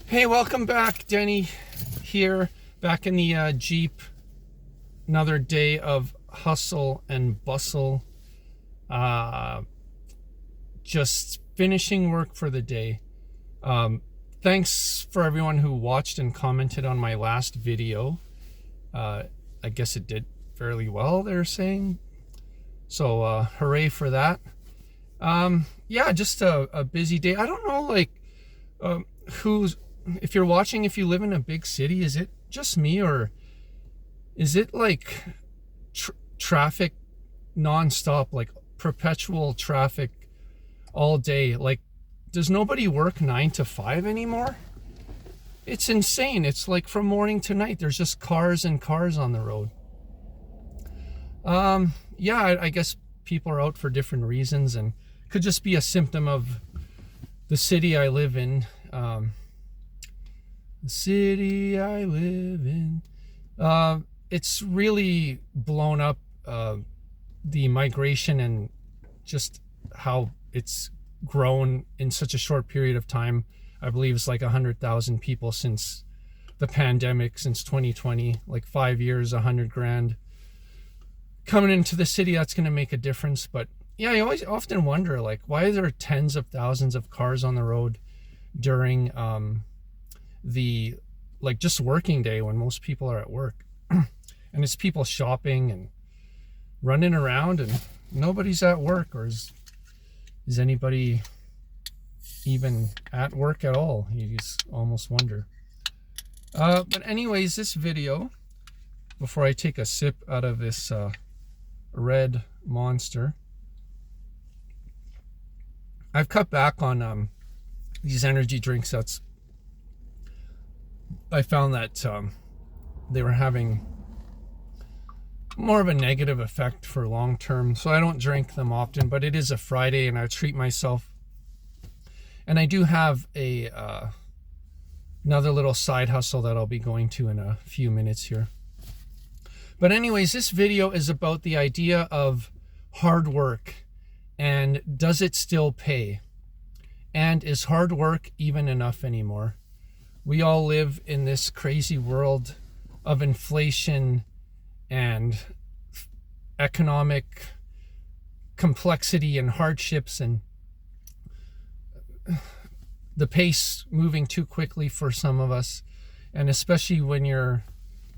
Hey, welcome back. Denny here, back in the Jeep. Another day of hustle and bustle. Uh, just finishing work for the day. Thanks for everyone who watched and commented on my last video. I guess it did fairly well, they're saying. So hooray for that. Yeah, just a busy day. I don't know, like, if you're watching, if you live in a big city, is it just me, or is it like traffic nonstop, like perpetual traffic all day? Like, does nobody work 9 to 5 anymore? It's insane. It's like from morning to night, there's just cars and cars on the road. Yeah, I guess people are out for different reasons, and could just be a symptom of the city I live in. The city I live in. It's really blown up, the migration and just how it's grown in such a short period of time. I believe it's like 100,000 people since the pandemic, since 2020, like 5 years, 100 grand coming into the city. That's going to make a difference. But yeah, I often wonder, like, why are there tens of thousands of cars on the road during the like just working day when most people are at work? And it's people shopping and running around, and nobody's at work. Or is anybody even at work at all? You just almost wonder. But anyways, this video, before I take a sip out of this red Monster, I've cut back on these energy drinks. I found that they were having more of a negative effect for long term, so I don't drink them often. But it is a Friday and I treat myself, and I do have a another little side hustle that I'll be going to in a few minutes here. But anyways, this video is about the idea of hard work, and does it still pay? And is hard work even enough anymore? We all live in this crazy world of inflation and economic complexity and hardships, and the pace moving too quickly for some of us. And especially when you're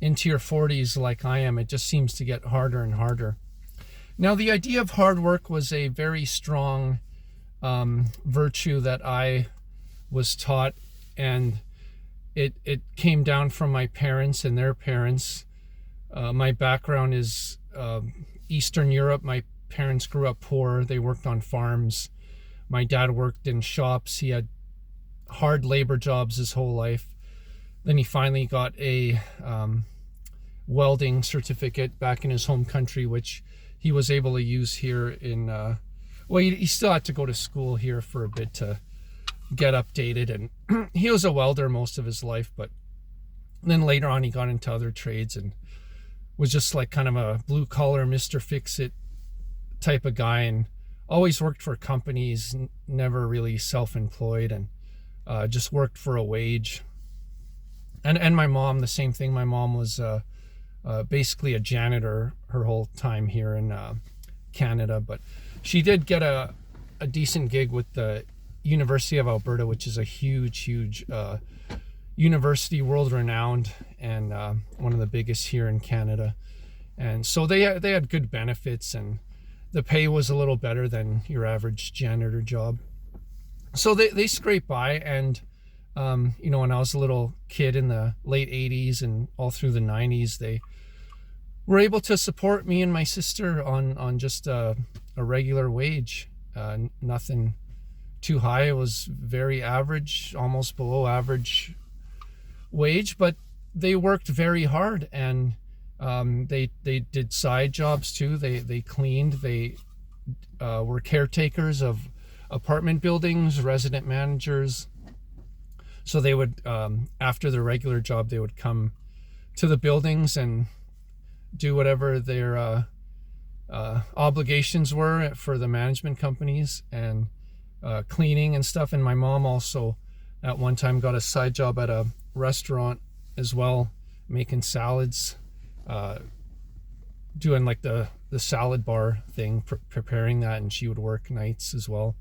into your 40s like I am, it just seems to get harder and harder. Now, the idea of hard work was a very strong virtue that I was taught, and it came down from my parents and their parents. My background is Eastern Europe. My parents grew up poor. They worked on farms. My dad worked in shops. He had hard labor jobs his whole life. Then he finally got a welding certificate back in his home country, which he was able to use here in, well, he still had to go to school here for a bit to get updated. And he was a welder most of his life, but then later on he got into other trades and was just like kind of a blue collar Mr. Fix-It type of guy, and always worked for companies, never really self-employed, and just worked for a wage. And my mom, the same thing. My mom was basically a janitor her whole time here in Canada, but she did get a decent gig with the University of Alberta, which is a huge university, world renowned, and one of the biggest here in Canada. And so they had good benefits, and the pay was a little better than your average janitor job. So they scraped by. And when I was a little kid in the late 80s and all through the 90s, they were able to support me and my sister on just a regular wage. Nothing too high. It was very average, almost below average wage, but they worked very hard, and they did side jobs too. They cleaned. They were caretakers of apartment buildings, resident managers. So they would, after their regular job, they would come to the buildings and do whatever their obligations were for the management companies, and cleaning and stuff. And my mom also at one time got a side job at a restaurant as well, making salads, doing like the salad bar thing, preparing that, and she would work nights as well.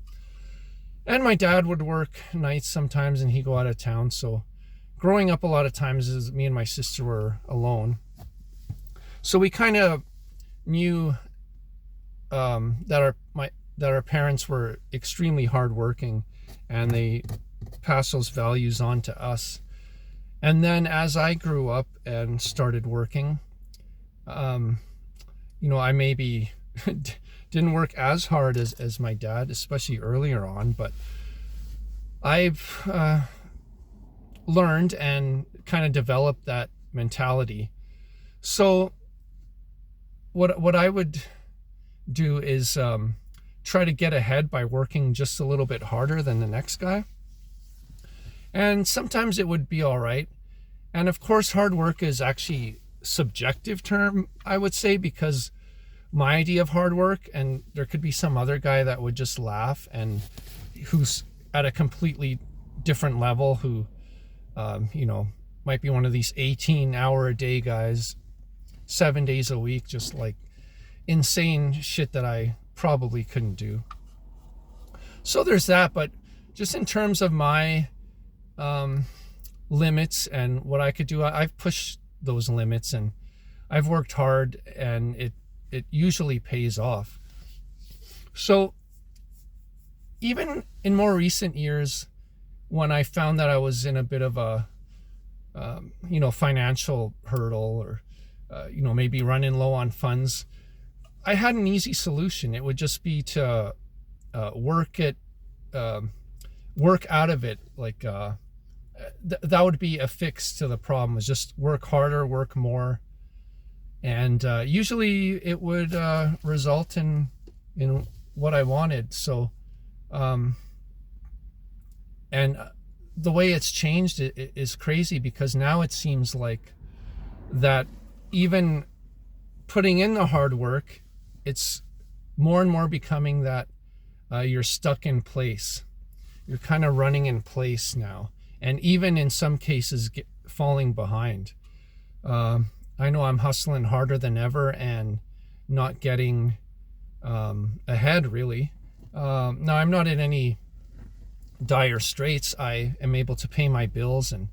And my dad would work nights sometimes, and he'd go out of town. So growing up, a lot of times me and my sister were alone. So we kind of knew that our parents were extremely hardworking, and they passed those values on to us. And then as I grew up and started working, I maybe didn't work as hard as my dad, especially earlier on, but I've learned and kind of developed that mentality. So what I would do is try to get ahead by working just a little bit harder than the next guy. And sometimes it would be all right. And of course, hard work is actually a subjective term, I would say, because my idea of hard work, and there could be some other guy that would just laugh and who's at a completely different level, who might be one of these 18-hour-a-day guys, 7 days a week, just like insane shit that I probably couldn't do. So there's that. But just in terms of my limits and what I could do, I've pushed those limits, and I've worked hard, and it usually pays off. So even in more recent years, when I found that I was in a bit of a financial hurdle, or maybe running low on funds, I had an easy solution. It would just be to work out of it. Like that would be a fix to the problem, is just work harder, work more. And usually it would result in what I wanted. So and the way it's changed is crazy, because now it seems like that even putting in the hard work, it's more and more becoming that you're stuck in place. You're kind of running in place now, and even in some cases falling behind. I know I'm hustling harder than ever and not getting ahead, really. Now, I'm not in any dire straits. I am able to pay my bills and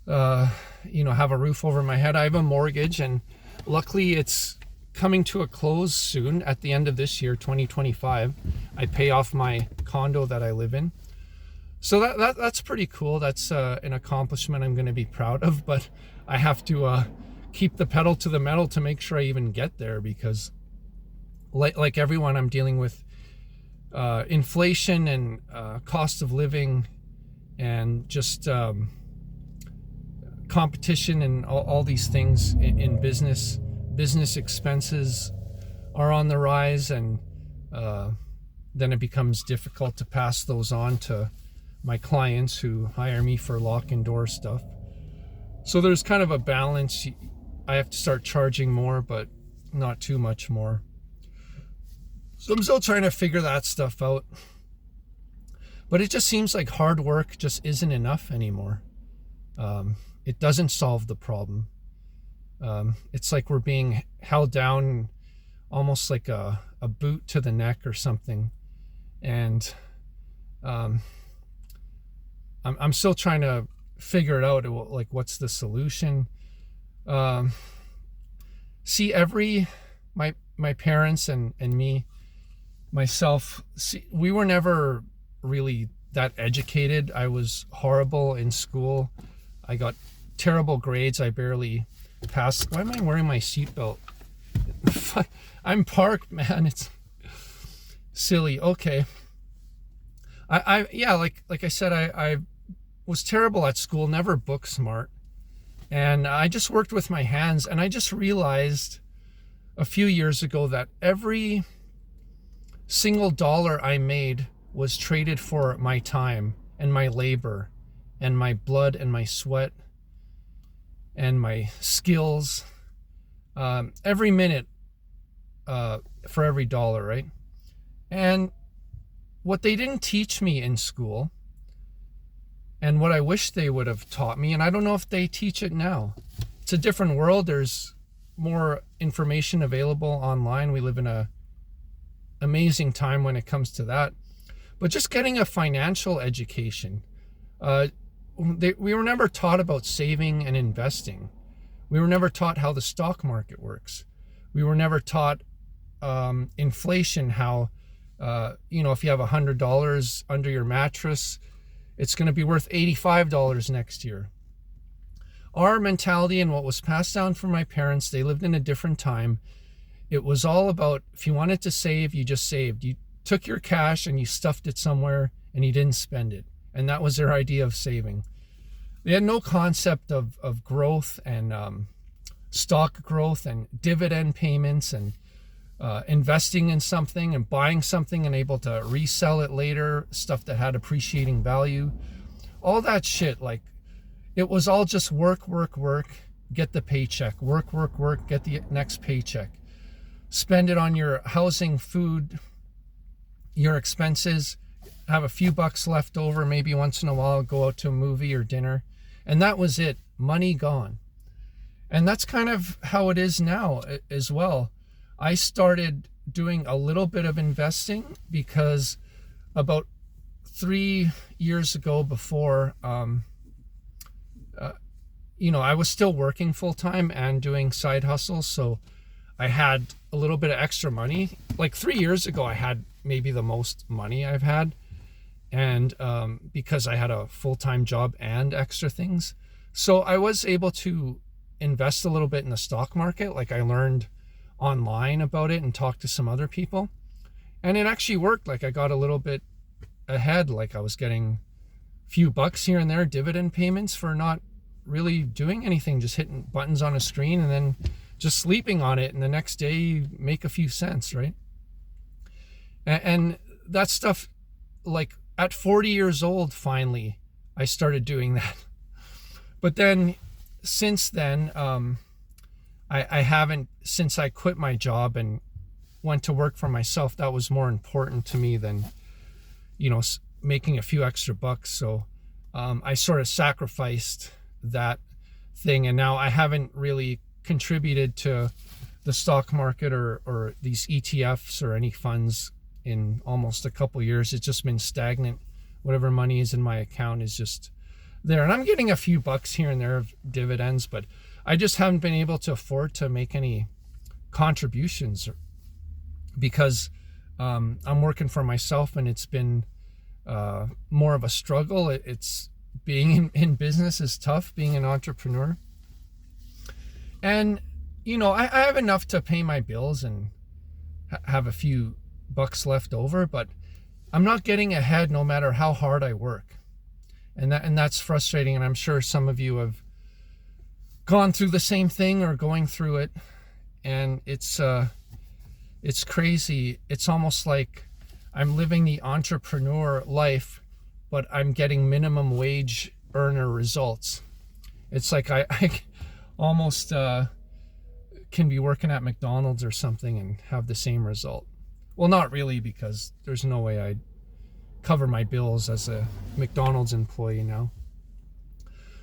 have a roof over my head. I have a mortgage, and luckily it's coming to a close soon at the end of this year, 2025. I pay off my condo that I live in. So that's pretty cool. That's an accomplishment I'm going to be proud of, but I have to keep the pedal to the metal to make sure I even get there, because like everyone, I'm dealing with inflation and cost of living, and just competition, and all these things in business. Business expenses are on the rise, and then it becomes difficult to pass those on to my clients who hire me for lock and door stuff. So there's kind of a balance. I have to start charging more, but not too much more. So I'm still trying to figure that stuff out. But it just seems like hard work just isn't enough anymore. It doesn't solve the problem. It's like we're being held down, almost like a boot to the neck or something. And I'm still trying to figure it out, like what's the solution. My parents and me, myself, we were never really that educated. I was horrible in school. I got terrible grades. I barely passed. Why am I wearing my seatbelt? I'm parked, man. It's silly. Okay. Like I said, I was terrible at school, never book smart. And I just worked with my hands, and I just realized a few years ago that every single dollar I made was traded for my time and my labor and my blood and my sweat and my skills. Every minute for every dollar, right? And what they didn't teach me in school and what I wish they would have taught me. And I don't know if they teach it now. It's a different world. There's more information available online. We live in a amazing time when it comes to that. But just getting a financial education. We were never taught about saving and investing. We were never taught how the stock market works. We were never taught inflation, how, if you have $100 under your mattress, it's going to be worth $85 next year. Our mentality and what was passed down from my parents, they lived in a different time. It was all about, if you wanted to save, you just saved. You took your cash and you stuffed it somewhere and you didn't spend it. And that was their idea of saving. They had no concept of growth and stock growth and dividend payments and investing in something and buying something and able to resell it later, stuff that had appreciating value. All that shit, like, it was all just work, get the paycheck, work, get the next paycheck. Spend it on your housing, food, your expenses, have a few bucks left over, maybe once in a while go out to a movie or dinner. And that was it, money gone. And that's kind of how it is now as well. I started doing a little bit of investing because about 3 years ago before, I was still working full time and doing side hustles. So I had a little bit of extra money. Like 3 years ago, I had maybe the most money I've had. And because I had a full-time job and extra things. So I was able to invest a little bit in the stock market. Like, I learned online about it and talked to some other people. And it actually worked. Like, I got a little bit ahead. Like, I was getting a few bucks here and there, dividend payments for not really doing anything, just hitting buttons on a screen and then just sleeping on it. And the next day you make a few cents, right? And that stuff, like, at 40 years old, finally, I started doing that. But then, since then, I haven't, since I quit my job and went to work for myself, that was more important to me than, making a few extra bucks. So I sort of sacrificed that thing. And now I haven't really contributed to the stock market or these ETFs or any funds in almost a couple years. It's just been stagnant. Whatever money is in my account is just there. And I'm getting a few bucks here and there of dividends, but I just haven't been able to afford to make any contributions because I'm working for myself, and it's been more of a struggle. It's being in business is tough, being an entrepreneur. And, I have enough to pay my bills and have a few bucks left over, but I'm not getting ahead no matter how hard I work. And that's frustrating. And I'm sure some of you have gone through the same thing or going through it. And it's crazy. It's almost like I'm living the entrepreneur life, but I'm getting minimum wage earner results. It's like I almost can be working at McDonald's or something and have the same result. Well, not really, because there's no way I'd cover my bills as a McDonald's employee now.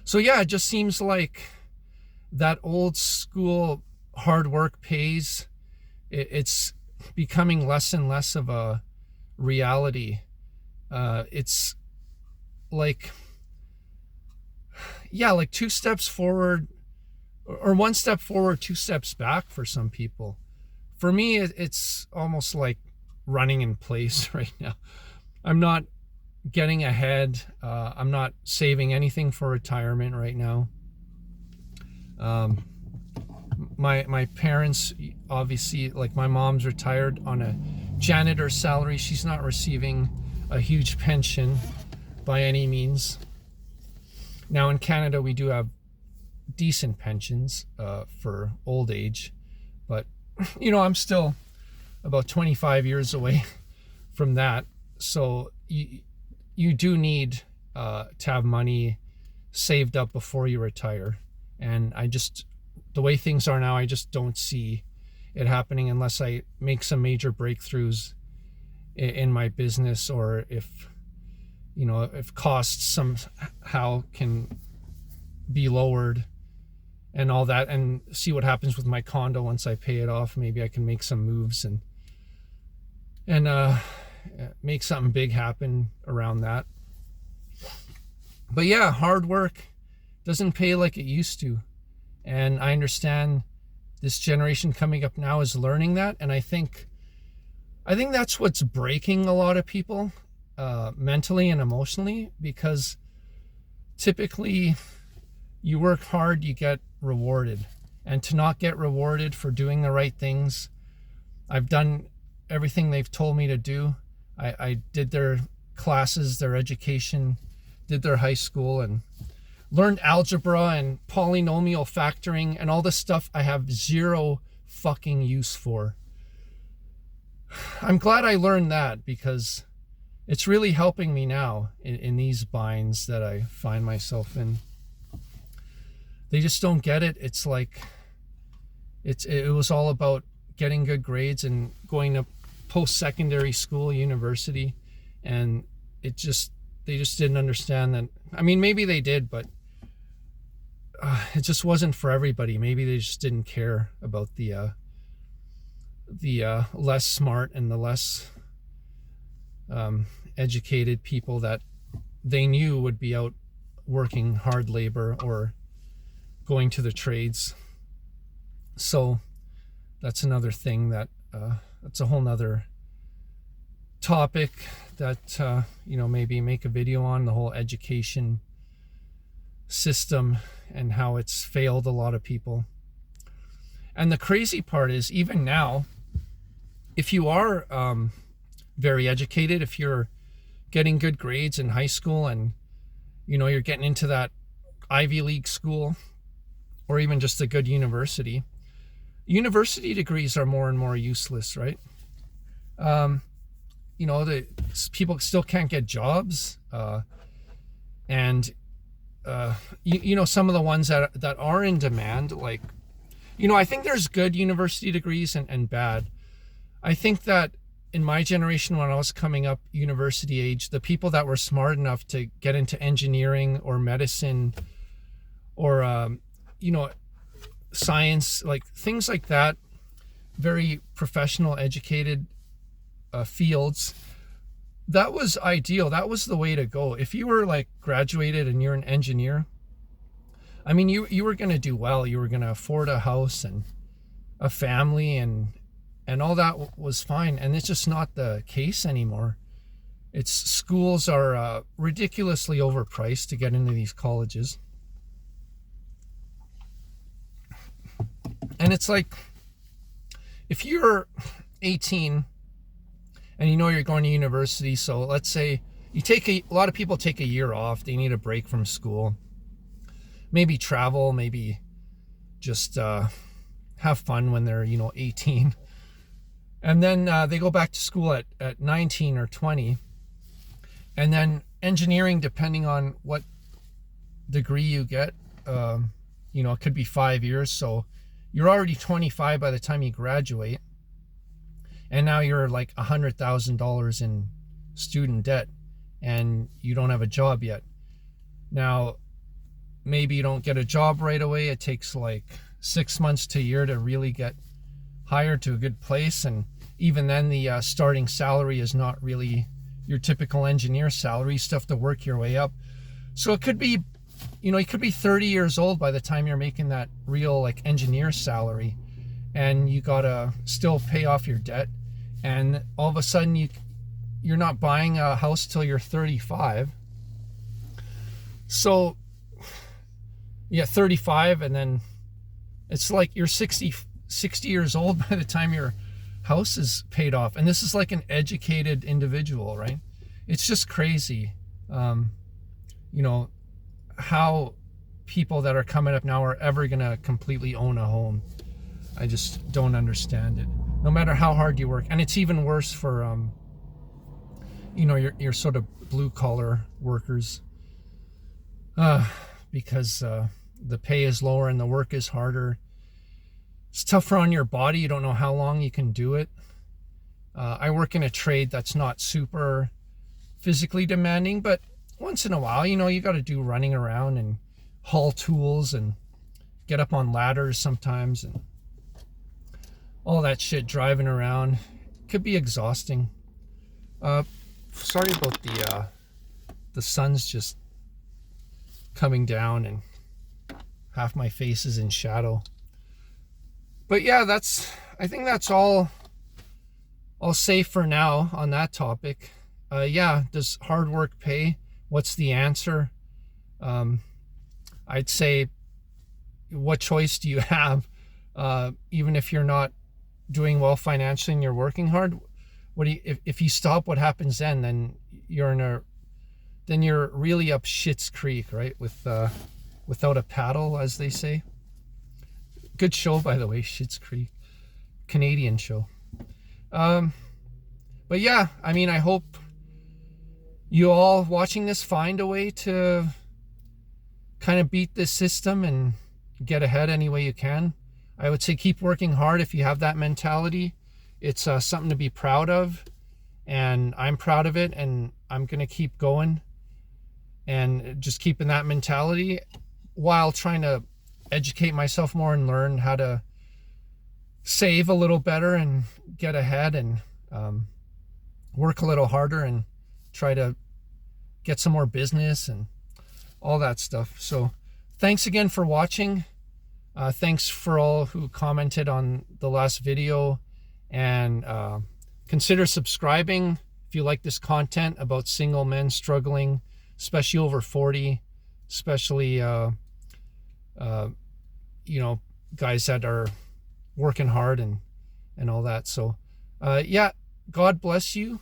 So yeah, it just seems like that old school hard work pays. It's becoming less and less of a reality. It's like, like 2 steps forward, or 1 step forward, 2 steps back for some people. For me, it's almost like running in place right now. I'm not getting ahead. I'm not saving anything for retirement right now. My parents, obviously, like, my mom's retired on a janitor salary. She's not receiving a huge pension by any means. Now, in Canada, we do have decent pensions for old age, but I'm still about 25 years away from that. So you do need to have money saved up before you retire. And the way things are now, I just don't see it happening unless I make some major breakthroughs in my business, or if, if costs somehow can be lowered and all that, and see what happens with my condo once I pay it off. Maybe I can make some moves and make something big happen around that. But yeah, hard work doesn't pay like it used to. And I understand this generation coming up now is learning that. And I think that's what's breaking a lot of people mentally and emotionally, because typically you work hard, you get rewarded. And to not get rewarded for doing the right things, I've done everything they've told me to do. I did their classes, their education, did their high school, and learned algebra and polynomial factoring and all this stuff I have zero fucking use for. I'm glad I learned that, because it's really helping me now in these binds that I find myself in. They just don't get it. It's like it was all about getting good grades and going to post-secondary school, university, and they just didn't understand that. I mean, maybe they did, but it just wasn't for everybody. Maybe they just didn't care about the less smart and the less educated people that they knew would be out working hard labor or going to the trades. So that's another thing that's a whole nother topic that maybe make a video on, the whole education system and how it's failed a lot of people. And the crazy part is, even now, if you are very educated, if you're getting good grades in high school and you're getting into that Ivy League school or even just a good university degrees are more and more useless, right? The people still can't get jobs, and some of the ones that are in demand, like, I think there's good university degrees and bad. I think that in my generation, when I was coming up university age, the people that were smart enough to get into engineering or medicine or science, like things like that, very professional, educated fields, that was ideal. That was the way to go. If you were like graduated and you're an engineer, I mean, you were going to do well. You were going to afford a house and a family and all that was fine. And it's just not the case anymore. Schools are ridiculously overpriced to get into these colleges. And it's like, if you're 18 and you're going to university, so let's say a lot of people take a year off. They need a break from school. Maybe travel, maybe just have fun when they're 18. And then they go back to school at 19 or 20. And then engineering, depending on what degree you get, it could be 5 years. So you're already 25 by the time you graduate. And now you're like $100,000 in student debt and you don't have a job yet. Now, maybe you don't get a job right away. It takes like 6 months to a year to really get hired to a good place. And even then, the starting salary is not really your typical engineer salary. You still have to work your way up. So it could be, you could be 30 years old by the time you're making that real like engineer salary, and you gotta still pay off your debt. And all of a sudden you're not buying a house till you're 35. So yeah, 35, and then it's like you're 60 years old by the time your house is paid off. And this is like an educated individual, right? It's just crazy. How people that are coming up now are ever going to completely own a home. I just don't understand it, no matter how hard you work. And it's even worse for, your sort of blue collar workers, because the pay is lower and the work is harder. It's tougher on your body. You don't know how long you can do it. I work in a trade that's not super physically demanding, but once in a while, you know, you got to do running around and haul tools and get up on ladders sometimes and all that shit, driving around. Could be exhausting. Sorry about the sun's just coming down and half my face is in shadow. But yeah, I think that's all I'll say for now on that topic. Yeah, does hard work pay? What's the answer? I'd say, what choice do you have? Even if you're not doing well financially and you're working hard, if you stop, what happens then? Then you're really up shit's creek, right? Without a paddle, as they say. Good show, by the way, Schitt's Creek. Canadian show. But yeah, I mean, I hope you all watching this find a way to kind of beat this system and get ahead any way you can. I would say keep working hard if you have that mentality. It's something to be proud of, and I'm proud of it, and I'm going to keep going and just keeping that mentality while trying to educate myself more and learn how to save a little better and get ahead and work a little harder and try to get some more business and all that stuff. So thanks again for watching. Thanks for all who commented on the last video, and consider subscribing if you like this content about single men struggling, especially over 40, especially you know, guys that are working hard and all that. So yeah, God bless you.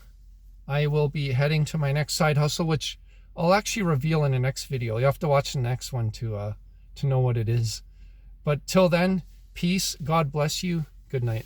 I will be heading to my next side hustle, which I'll actually reveal in the next video. You have to watch the next one to know what it is. But till then, peace. God bless you. Good night.